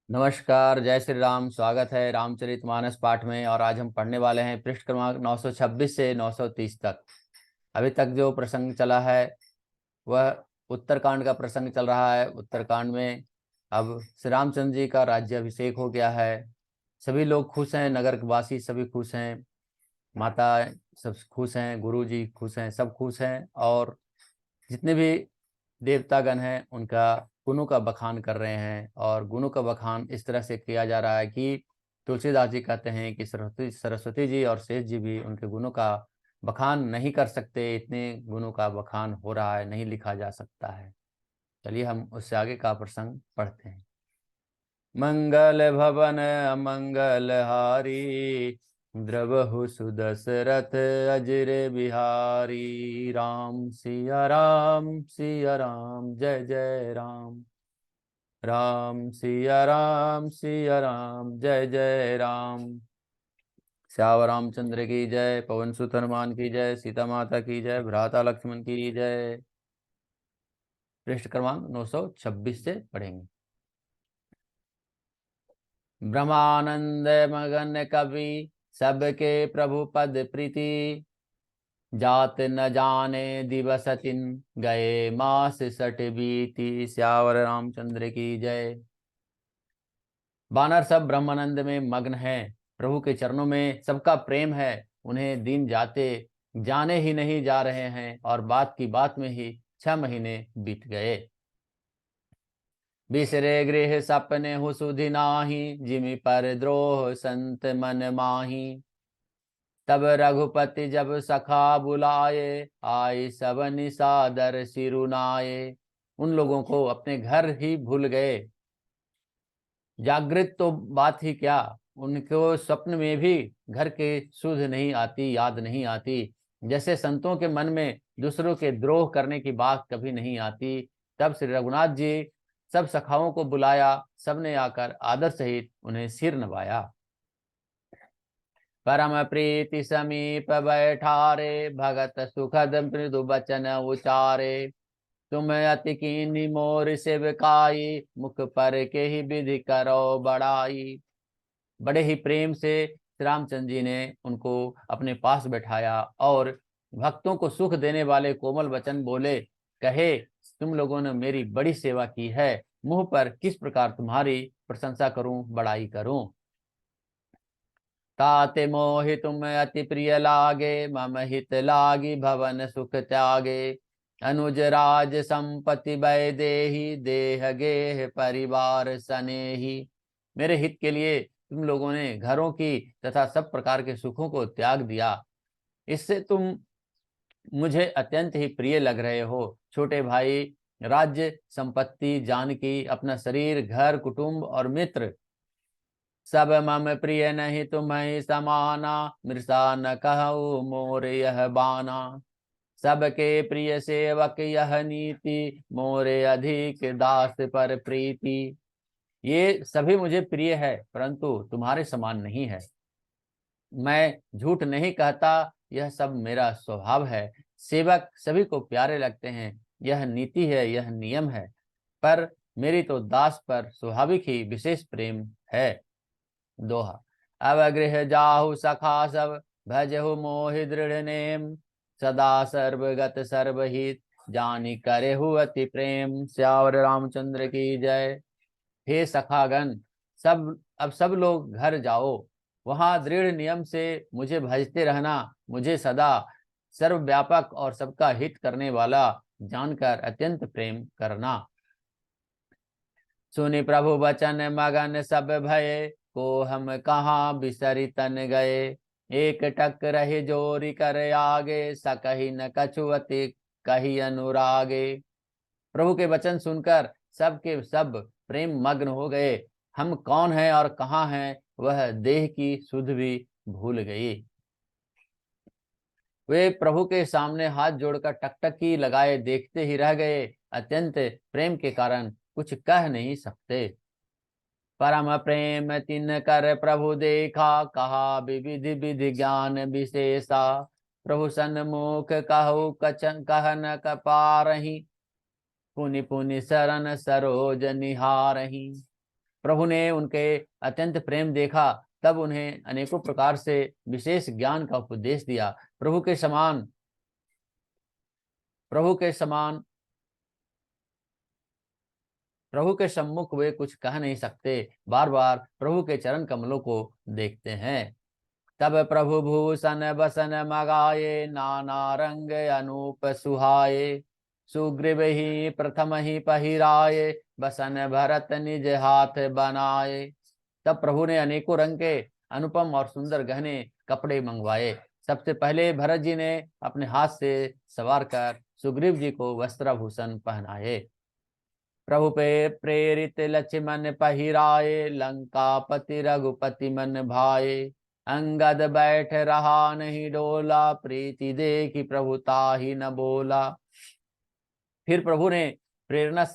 नमस्कार, जय श्री राम। स्वागत है रामचरितमानस पाठ में। और आज हम पढ़ने वाले हैं पृष्ठ क्रमांक 926 से 930 तक। अभी तक जो प्रसंग चला है वह उत्तरकांड का प्रसंग चल रहा है। उत्तरकांड में अब श्री रामचंद्र जी का राज्याभिषेक हो गया है। सभी लोग खुश हैं, नगर वासी सभी खुश हैं, माता सब खुश हैं, गुरु जी खुश हैं, सब खुश हैं। और जितने भी देवतागण हैं उनका गुणों का बखान कर रहे हैं। और गुणों का बखान इस तरह से किया जा रहा है कि तुलसीदास जी कहते हैं कि सरस्वती जी और शेष जी भी उनके गुणों का बखान नहीं कर सकते। इतने गुणों का बखान हो रहा है, नहीं लिखा जा सकता है। चलिए हम उससे आगे का प्रसंग पढ़ते हैं। मंगल भवन अमंगल हारी, द्रवहु सुदशरथ अजर बिहारी। राम सिया राम जय जय राम। सिया राम जय जय राम। श्याम रामचंद्र की जय। पवन सुत हनुमान की जय। सीता माता की जय। भ्राता लक्ष्मण की जय। पृष्ठ क्रमांक 926 से पढ़ेंगे। ब्रह्मानंद मगन कवि, सबके प्रभु पद प्रीति। जात न जाने दिवस तिन, गए मास सठ बीती। श्यावर रामचंद्र की जय। वानर सब ब्रह्मानंद में मग्न हैं। प्रभु के चरणों में सबका प्रेम है। उन्हें दिन जाते जाने ही नहीं जा रहे हैं और बात की बात में ही 6 महीने बीत गए। बिसरे गृह सपने हु सुधि नाही, जिमि पर द्रोह संत मन माही। तब रघुपति जब सखा बुलाए, आई सब निसादर सिरुनाए। उन लोगों को अपने घर ही भूल गए। जागृत तो बात ही क्या, उनको स्वप्न में भी घर के सुध नहीं आती, याद नहीं आती। जैसे संतों के मन में दूसरों के द्रोह करने की बात कभी नहीं आती। तब श्री रघुनाथ जी सब सखाओं को बुलाया। सबने आकर आदर सहित उन्हें सिर नवाया। परम प्रीति समीप बैठारे, भगत सुखद मृदु बचन उचारे। तुम अति कीन्ही मोर सेवकाई, मुख पर के ही विधि करो बड़ाई। बड़े ही प्रेम से श्री रामचंद्र जी ने उनको अपने पास बैठाया और भक्तों को सुख देने वाले कोमल वचन बोले। कहे, तुम लोगों ने मेरी बड़ी सेवा की है, मुंह पर किस प्रकार तुम्हारी प्रशंसा करूं, बड़ाई करूं। ताते मोहि तुम अति प्रिय लागे, मम हित लागी भवन सुख त्यागे। अनुज राज संपत्ति बै देहि, देह गेह परिवार सनेही। मेरे हित के लिए तुम लोगों ने घरों की तथा सब प्रकार के सुखों को त्याग दिया। इससे तुम मुझे अत्यंत ही प्रिय लग रहे हो। छोटे भाई, राज्य संपत्ति, जानकी, अपना शरीर, घर, कुटुंब और मित्र सब मम प्रिय नहीं तुम्हें समाना। मृषा न कहु मोर यह बाना। सबके प्रिय सेवक यह नीति, मोरे अधिक दास पर प्रीति। ये सभी मुझे प्रिय है परंतु तुम्हारे समान नहीं है। मैं झूठ नहीं कहता, यह सब मेरा स्वभाव है। सेवक सभी को प्यारे लगते हैं, यह नीति है, यह नियम है। पर मेरी तो दास पर स्वाभाविक ही विशेष प्रेम है। दोहा। अब गृह जाहु सखा सब, भजहु मोहि दृढ़ नेम। सदा सर्वगत सर्वहित, जानी करेहु अति प्रेम। श्यावर रामचंद्र की जय। हे सखागण, अब सब लोग घर जाओ। वहां दृढ़ नियम से मुझे भजते रहना। मुझे सदा सर्वव्यापक और सबका हित करने वाला जानकर अत्यंत प्रेम करना। सुनि प्रभु वचन मगन सब भये, को हम कहाँ बिसरि तन गए। एक टक रहे जोरी कर आगे, सकहि न कछु अति कही अनुरागे। प्रभु के वचन सुनकर सब के सब प्रेम मग्न हो गए। हम कौन हैं और कहाँ हैं, वह देह की सुध भी भूल गई। वे प्रभु के सामने हाथ जोड़कर टकटकी लगाए देखते ही रह गए। अत्यंत प्रेम के कारण कुछ कह नहीं सकते। परम प्रेम तिन कर प्रभु देखा, कहा विविधि विधि ज्ञान विशेषा। प्रभु सन्मुख कहु कछन कह न कपारही, पुनि पुनि शरण सरोज निहारही। प्रभु ने उनके अत्यंत प्रेम देखा, तब उन्हें अनेकों प्रकार से विशेष ज्ञान का उपदेश दिया। प्रभु के समान प्रभु के समान प्रभु के सम्मुख वे कुछ कह नहीं सकते, बार बार प्रभु के चरण कमलों को देखते हैं। तब प्रभु भूषण बसन मगाए, नाना रंग अनूप सुहाए। सुग्रीव ही प्रथम ही पहिराए, बसन भरत निज हाथ बनाए। तब प्रभु ने अनेकों रंग के अनुपम और सुंदर गहने कपड़े मंगवाए। सबसे पहले भरत जी ने अपने हाथ से सवार कर सुग्रीव जी को वस्त्राभूषण पहनाए। प्रभु पे प्रेरित लक्ष्मण पहिराए, लंकापति रघुपति मन भाए। अंगद बैठ रहा नहीं डोला, प्रीति देखी प्रभु ताहि न बोला। फिर प्रभु के प्रेरणा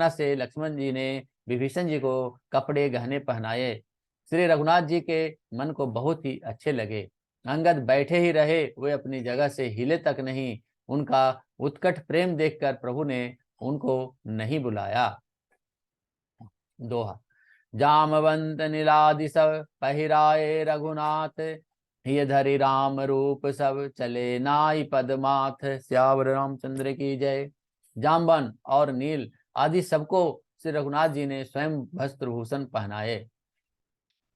से लक्ष्मण जी ने विभीषण जी को कपड़े गहने पहनाए। श्री रघुनाथ जी के मन को बहुत ही अच्छे लगे। अंगद बैठे ही रहे, वे अपनी जगह से हिले तक नहीं। उनका उत्कट प्रेम देखकर प्रभु ने उनको नहीं बुलाया। दोहा। जामवंत नीलादि सब पहिराए रघुनाथ, हिय धरि राम रूप सब चले नाई पदमाथ। श्यावर रामचंद्र की जय। जामवन और नील आदि सबको श्री रघुनाथ जी ने स्वयं वस्त्र भूषण पहनाए।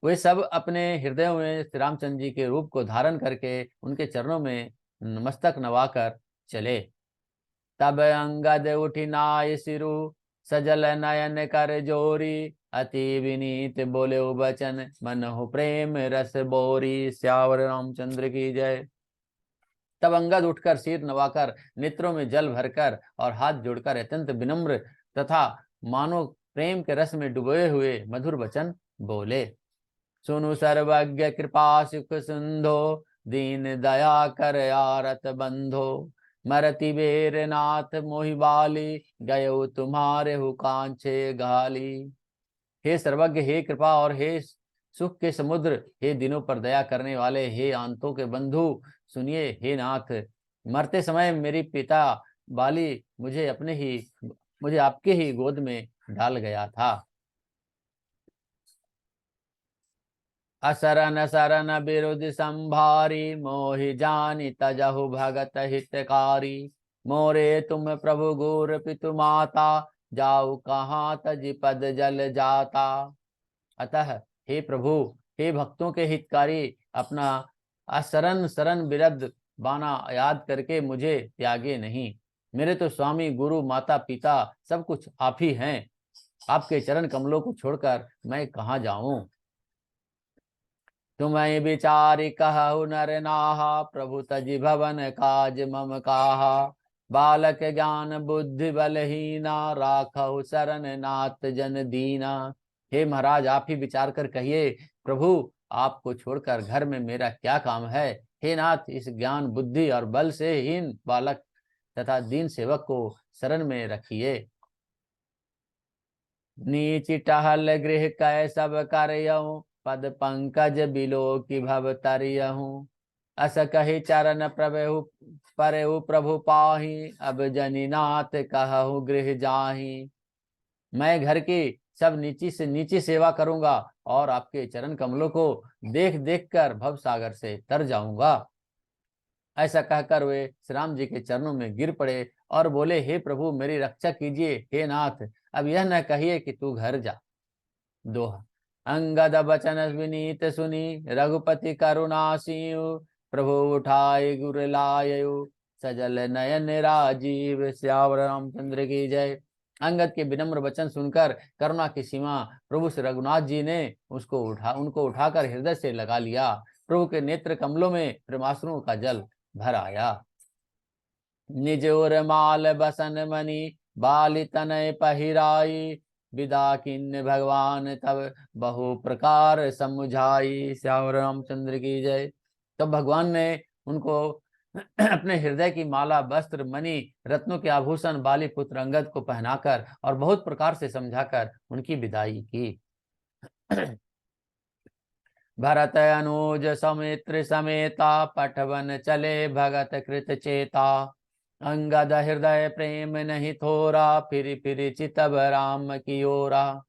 वे सब अपने हृदयों में श्री रामचंद्र जी के रूप को धारण करके उनके चरणों में मस्तक नवाकर चले। तब अंगद उठी नाय सिरु, सजल नयन कर जोरी। अति विनीत बोले बचन, मन हो प्रेम रस बोरी। श्यावर रामचंद्र की जय। तब अंगद उठकर सिर नवाकर, नेत्रों में जल भरकर और हाथ जोड़कर अत्यंत विनम्र तथा मानो प्रेम के रस में डुबोए हुए मधुर वचन बोले। सुनु सर्वज्ञ कृपा सुख सिंधो, दीन दया कर आरत बंधो। मरति बेर नाथ मोहि बाली, गयो तुम्हारे हु कांचे गाली। हे सर्वज्ञ, हे कृपा और हे सुख के समुद्र, हे दिनों पर दया करने वाले, हे आंतों के बंधु, सुनिए हे नाथ, मरते समय मेरी पिता बाली मुझे आपके ही गोद में डाल गया था। असरन सरन बिरुद संभारी, मोहि जानि तजहु भगत हितकारी। मोरे तुम प्रभु गुर पितु माता, जाऊ कहाँ तज पद जल जाता। अतः हे प्रभु, हे भक्तों के हितकारी, अपना असरन सरन बिरद बाना याद करके मुझे त्यागे नहीं। मेरे तो स्वामी गुरु माता पिता सब कुछ आप ही हैं। आपके चरण कमलों को छोड़कर मैं कहाँ जाऊं। तुम्हें विचारि कहु नर नाहा, प्रभु तजि भवन काज मम काहा। बालक ज्ञान बुद्धि बलहीना, राखहु शरण नाथ जन दीना। हे महाराज, आप ही विचार कर कहिए, प्रभु आपको छोड़कर घर में मेरा क्या काम है। हे नाथ, इस ज्ञान बुद्धि और बल से हीन बालक तथा दीन सेवक को शरण में रखिए। नीच टहल गृह कै सब करयहु, पद पंकज बिलो की भव तरियहूँ। अस कही चरण प्रभु पाही, अब जनिनाथ कहु गृह जाही। मैं घर की सब नीची से नीची सेवा करूंगा और आपके चरण कमलों को देख देख कर भव सागर से तर जाऊंगा। ऐसा कहकर वे श्री राम जी के चरणों में गिर पड़े और बोले, हे प्रभु मेरी रक्षा कीजिए। हे नाथ, अब यह न कहिए कि तू घर जा। दोहा। अंगद बचन विनीत सुनी, रघुपति करुणासीयु। प्रभु उठाए गुर लायु, सजल नयन राजीव। श्यावर रामचंद्र की जय। अंगद के विनम्र वचन सुनकर करुणा की सीमा प्रभु श्री रघुनाथ जी ने उनको उठाकर हृदय से लगा लिया। प्रभु के नेत्र कमलों में प्रेमाश्रुओं का जल भर आया। निज उर माल बसन मणि, बाली तनय पहिराई। विदा किन्ने भगवान तब बहु प्रकार समुझाई। श्याम रामचंद्र की जय। तब भगवान ने उनको अपने हृदय की माला, वस्त्र, मणि, रत्नों के आभूषण बाली पुत्र अंगद को पहनाकर और बहुत प्रकार से समझाकर उनकी विदाई की। भरत अनुज सौमित्र समेता, पटवन चले भगत कृत चेता। अंगद हृदय प्रेम नहीं थोरा, फिर चितब राम की ओरा।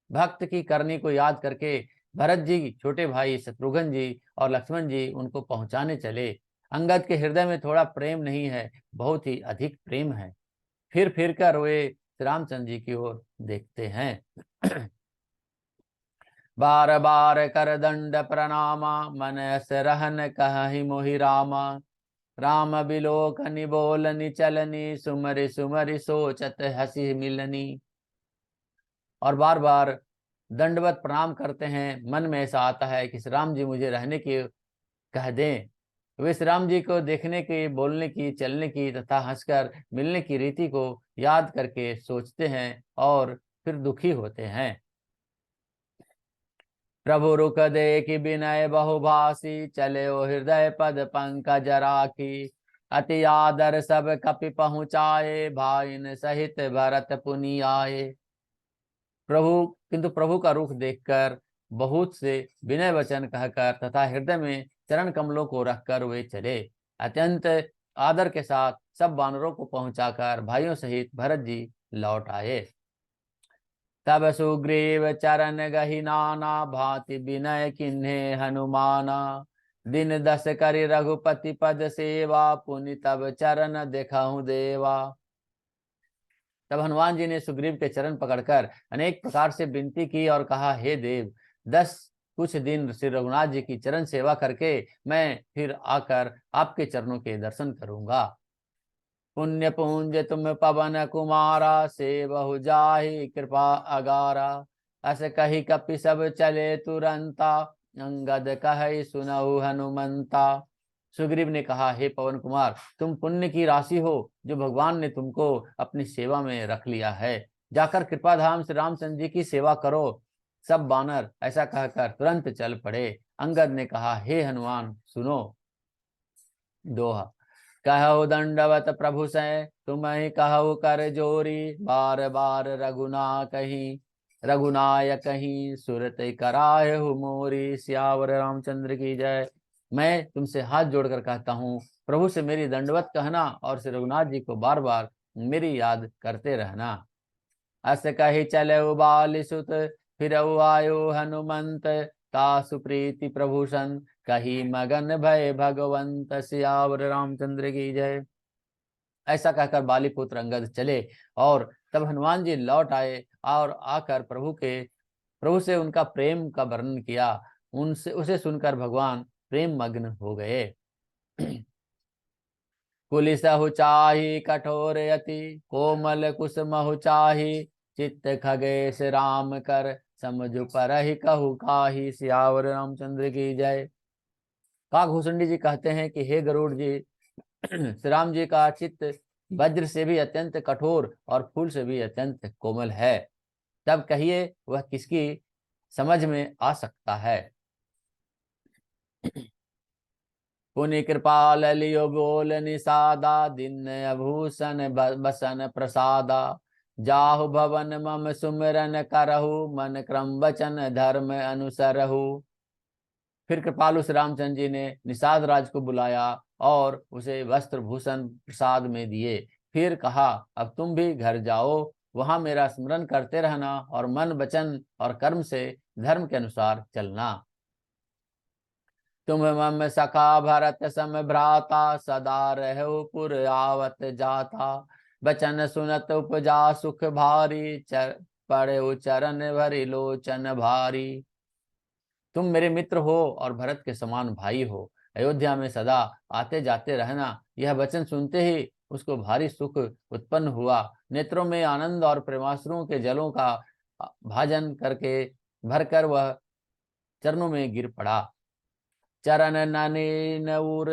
भक्त की करनी को याद करके भरत जी, छोटे भाई शत्रुघ्न जी और लक्ष्मण जी उनको पहुंचाने चले। अंगद के हृदय में थोड़ा प्रेम नहीं है, बहुत ही अधिक प्रेम है। फिर कर वे श्री रामचंद्र जी की ओर देखते हैं। बार बार कर दंड प्रणामा, मन अस रहन कहि मोहि रामा। राम बिलोकनि बोलनि चलनी, सुमरि सुमरि सोचत हंसी मिलनी। और बार बार दंडवत प्रणाम करते हैं। मन में ऐसा आता है कि श्री राम जी मुझे रहने की कह दें। वे श्री राम जी को देखने की, बोलने की, चलने की तथा हंसकर मिलने की रीति को याद करके सोचते हैं और फिर दुखी होते हैं। प्रभु रुख देखि विनय बहुभाषी, चले ओ हृदय पद पंकज राखी। अति आदर सब कपि पहुँचाए, भाइन सहित भरत पुनि आए। किंतु प्रभु का रुख देखकर बहुत से विनय वचन कहकर तथा हृदय में चरण कमलों को रखकर वे चले। अत्यंत आदर के साथ सब वानरों को पहुंचाकर भाइयों सहित भरत जी लौट आए। तब सुग्रीव चरण गहि नाना, भांति विनय किन्हे हनुमाना। दिन 10 करि रघुपति पद सेवा, पुनि तब चरण देखहु देवा। तब हनुमान जी ने सुग्रीव के चरण पकड़कर अनेक प्रकार से विनती की और कहा, हे देव, 10 कुछ दिन श्री रघुनाथ जी की चरण सेवा करके मैं फिर आकर आपके चरणों के दर्शन करूंगा। पुण्य पुंज तुम पवन कुमारा, से बहु जाहि कृपा अगारा। अस कही कपि सब चले तुरंता, अंगद कहि सुनहु हनुमंता। सुग्रीव ने कहा, हे पवन कुमार, तुम पुण्य की राशि हो जो भगवान ने तुमको अपनी सेवा में रख लिया है। जाकर कृपा धाम से रामचंद्र जी की सेवा करो। सब बानर ऐसा कहकर तुरंत चल पड़े। अंगद ने कहा, हे हनुमान सुनो। दोहा। कहु दंडवत प्रभु से, तुम ही कहु कर जोरी। बार बार रघुना कहीं, रघुनाय कहीं, सुरत कराहु मोरी। सियावर रामचंद्र की जय। मैं तुमसे हाथ जोड़कर कहता हूँ, प्रभु से मेरी दंडवत कहना और श्री रघुनाथ जी को बार बार मेरी याद करते रहना। अस कही चले बाल सुत, फिर आयो हनुमंत। तासु प्रीति प्रभूषण, कही मगन भय भगवंत। सियावर रामचंद्र की जय। ऐसा कहकर बाली पुत्र अंगद चले और तब हनुमान जी लौट आए और आकर प्रभु से उनका प्रेम का वर्णन किया। उनसे उसे सुनकर भगवान प्रेम मग्न हो गए। कुलिसहु चाहि कठोर अति, कोमल कुसुमहु चाहि। चित्त खगेश राम कर, समझु परहि कहु काहि। सियावर रामचंद्र की जय। काकभूषणी जी कहते हैं कि हे गरुड़ जी, श्री राम जी का चित्त वज्र से भी अत्यंत कठोर और फूल से भी अत्यंत कोमल है। तब कहिए वह किसकी समझ में आ सकता है। पुनि कृपाल लियो बोल निषादा, दिन अभूषण बसन प्रसादा। जाहु भवन मम सुमिरन करहु, मन क्रम वचन धर्म अनुसरहु। फिर कृपालु श्री रामचंद्र जी ने निषाद राज को बुलाया और उसे वस्त्र भूषण प्रसाद में दिए। फिर कहा, अब तुम भी घर जाओ, वहां मेरा स्मरण करते रहना और मन वचन और कर्म से धर्म के अनुसार चलना। तुम मम सखा भरत सम भ्राता, सदा रहो पुर आवत जाता। बचन सुनत उपजा सुख भारी, पड़े चरण भरी लोचन भारी। तुम मेरे मित्र हो और भरत के समान भाई हो। अयोध्या में सदा आते जाते रहना। यह वचन सुनते ही उसको भारी सुख उत्पन्न हुआ। नेत्रों में आनंद और प्रेमाश्रुओं के जलों का भाजन करके भरकर वह चरणों में गिर पड़ा। चरण ननीन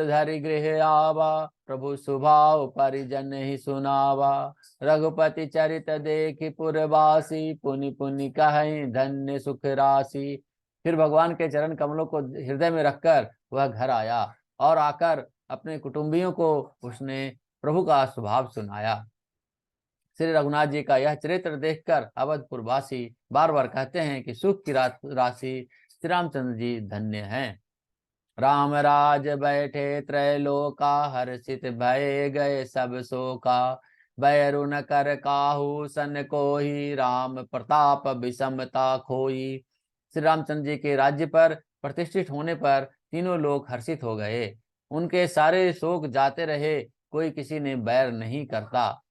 धरि गृह आवा, प्रभु स्वभाव परिजन ही सुनावा। रघुपति चरित देखि पुरवासी, पुनि पुनि कहि धन्य सुख राशि। फिर भगवान के चरण कमलों को हृदय में रखकर वह घर आया और आकर अपने कुटुंबियों को उसने प्रभु का स्वभाव सुनाया। श्री रघुनाथ जी का यह चरित्र देखकर अवधपुर वासी बार बार कहते हैं कि सुख की राशि श्री रामचंद्र जी धन्य हैं। राम राज बैठे त्रैलोका, हर्षित भये गए सब शोका। बैरु न कर काहू सन कोई, राम प्रताप विषमता खोई। श्री रामचंद्र जी के राज्य पर प्रतिष्ठित होने पर तीनों लोग हर्षित हो गए। उनके सारे शोक जाते रहे, कोई किसी ने बैर नहीं करता।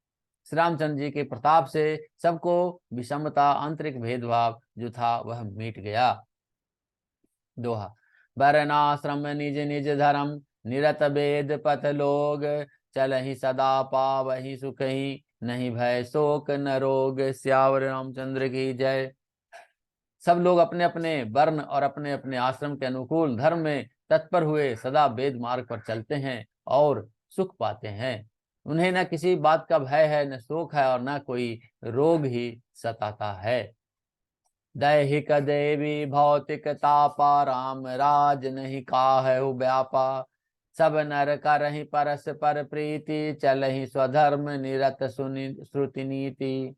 श्री रामचंद्र जी के प्रताप से सबको विषमता, आंतरिक भेदभाव जो था वह मिट गया। दोहा। वर्णाश्रम निज निज धर्म, निरत वेद पथ लोग। चलहि सदा पावहि सुख ही, नहीं भय शोक न रोग। सियावर रामचंद्र की जय। सब लोग अपने अपने वर्ण और अपने अपने आश्रम के अनुकूल धर्म में तत्पर हुए सदा वेद मार्ग पर चलते हैं और सुख पाते हैं। उन्हें न किसी बात का भय है, न शोक है, और न कोई रोग ही सताता है। दैहिक देवी भौतिक तापा, राम राज नहीं काहु व्यापा। सब नर करहि परस्पर प्रीति, चलहि स्वधर्म निरत सुनि श्रुति नीति।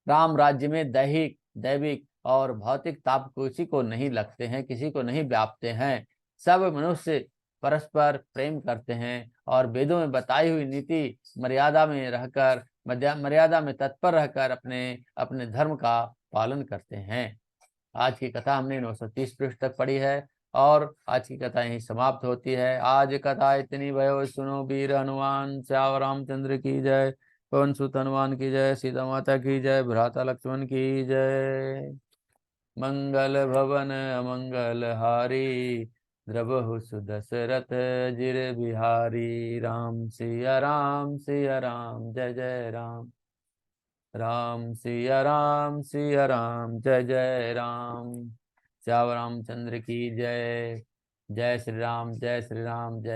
राम राज्य में दैहिक, दैविक और भौतिक ताप किसी को नहीं लगते हैं, किसी को नहीं व्यापते हैं। सब मनुष्य परस्पर प्रेम करते हैं और वेदों में बताई हुई नीति मर्यादा में रहकर, मर्यादा में तत्पर रहकर अपने अपने धर्म का पालन करते हैं। आज की कथा हमने 930 पृष्ठ तक पढ़ी है और आज की कथा यहीं समाप्त होती है। आज कथा इतनी भयो सुनो वीर हनुमान, श्याम रामचंद्र की जय। पवन सुत हनुमान की जय। सीता माता की जय। भ्राता लक्ष्मण की जय। मंगल भवन अमंगल हारी, द्रवहु सुदशरथ जिर बिहारी। राम सिया राम सिया राम, जय जय राम। राम सिया राम सिया राम, जय जय राम। श्याम रामचंद्र की जय। जय श्री राम, जय श्री राम, जय